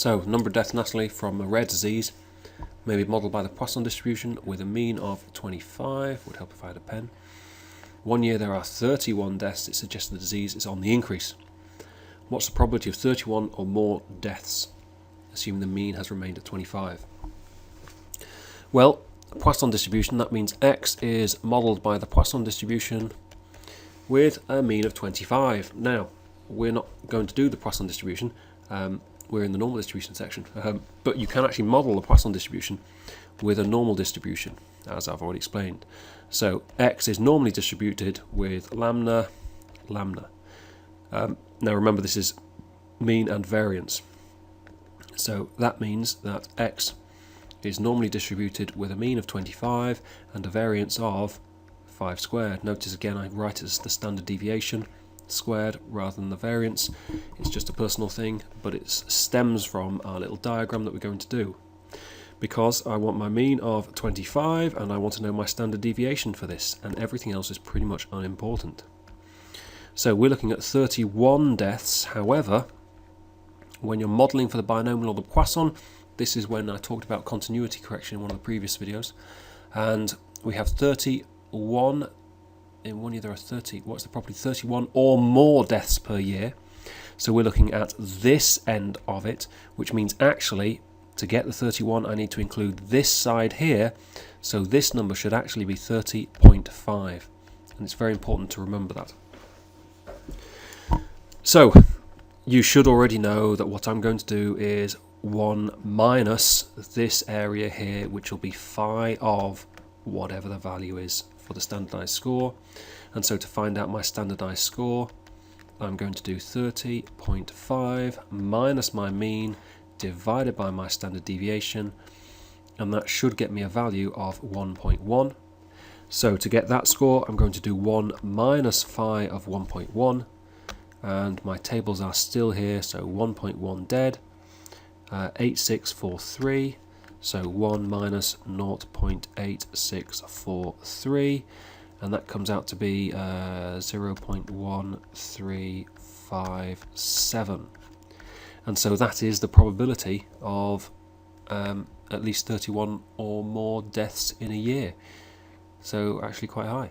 So, number of deaths nationally from a rare disease may be modelled by the Poisson distribution with a mean of 25. Would help if I had a pen. 1 year there are 31 deaths. It suggests the disease is on the increase. What's the probability of 31 or more deaths, assuming the mean has remained at 25? Well, Poisson distribution, that means X is modelled by the Poisson distribution with a mean of 25. Now, we're not going to do the Poisson distribution. We're in the normal distribution section. But you can actually model the Poisson distribution with a normal distribution, as I've already explained. So X is normally distributed with lambda. Now remember, this is mean and variance. So that means that X is normally distributed with a mean of 25 and a variance of 5 squared. Notice again I write it as the standard deviation squared rather than the variance. It's just a personal thing, but it stems from our little diagram that we're going to do. Because I want my mean of 25 and I want to know my standard deviation for this, and everything else is pretty much unimportant. So we're looking at 31 deaths. However, when you're modelling for the binomial or the Poisson, this is when I talked about continuity correction in one of the previous videos, and we have 31. In 1 year there are 30, what's the probability? 31 or more deaths per year. So we're looking at this end of it, which means actually to get the 31 I need to include this side here, so this number should actually be 30.5, and it's very important to remember that. So you should already know that what I'm going to do is 1 minus this area here, which will be phi of whatever the value is for the standardized score. And so to find out my standardized score, I'm going to do 30.5 minus my mean divided by my standard deviation, and that should get me a value of 1.1. So to get that score, I'm going to do 1 minus phi of 1.1, and my tables are still here, so 1.1 dead, 8643, so 1 minus 0.8643, and that comes out to be 0.1357. And so that is the probability of at least 31 or more deaths in a year. So actually quite high.